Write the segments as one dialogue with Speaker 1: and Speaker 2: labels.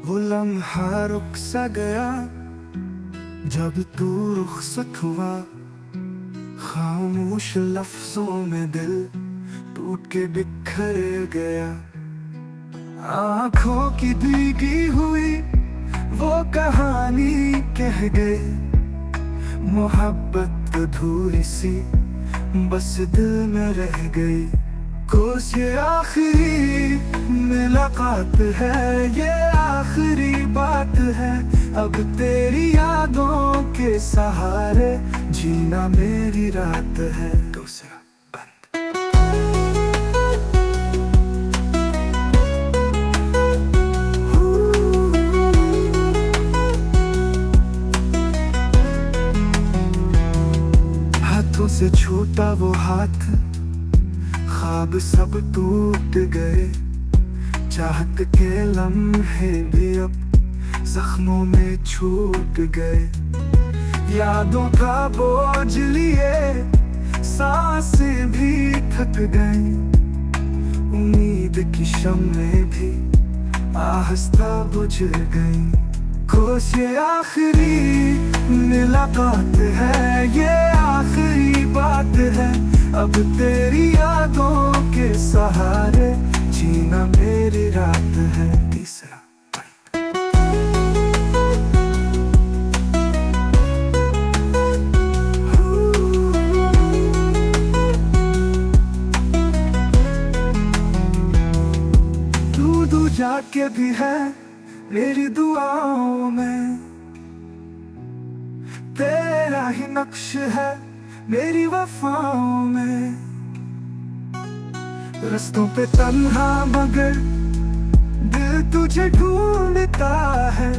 Speaker 1: वो लम्हा रुक सा गया जब तू रुखसत हुआ। खामोश लफ्जों में दिल टूट के बिखर गया। आँखों की भीगी हुई वो कहानी कह गए। मोहब्बत अधूरी सी बस दिल में रह गई। कुछ ये आखिरी मुलाकात है, ये आखिरी बात है। अब तेरी यादों के सहारे जीना मेरी रात है। दूसरा हाथों से छूटा वो हाथ, ख्वाब सब टूट गए। चाहत के लम्हे भी अब जख्मों में छूट गए। यादों का बोझ लिए सांसें भी थक गई। उम्मीद की शम्में भी आहिस्ता बुझ गई। खुश ये आखिरी मुलाकात है, ये आखिरी बात है। अब तेरी यादों के सहारे जीना मेरी रात है। तीसरा तू जाके भी है मेरी दुआओं में। तेरा ही नक्श है मेरी वफाओं में। रस्तों पे तन्हा मगर दिल तुझे ढूंढता है।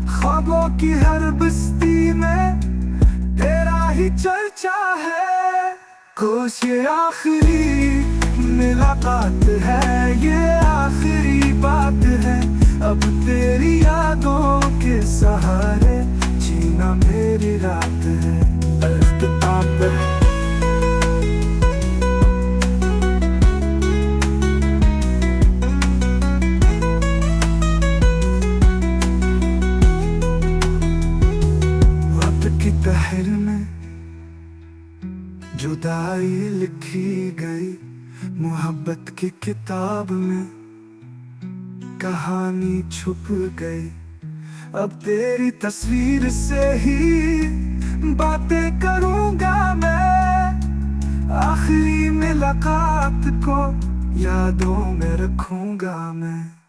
Speaker 1: ख्वाबों की हर बस्ती में तेरा ही चर्चा है। कुछ ये आखिरी मुलाकात है, ये आखिरी बात है। अब तेरी यादों के सहारे जीना मेरी रात है। अख्ताम है तहर में जुदाई लिखी गई। मोहब्बत की किताब में कहानी छुप गई। अब तेरी तस्वीर से ही बातें करूंगा मैं। आखिरी मुलाकात को यादों में रखूंगा मैं।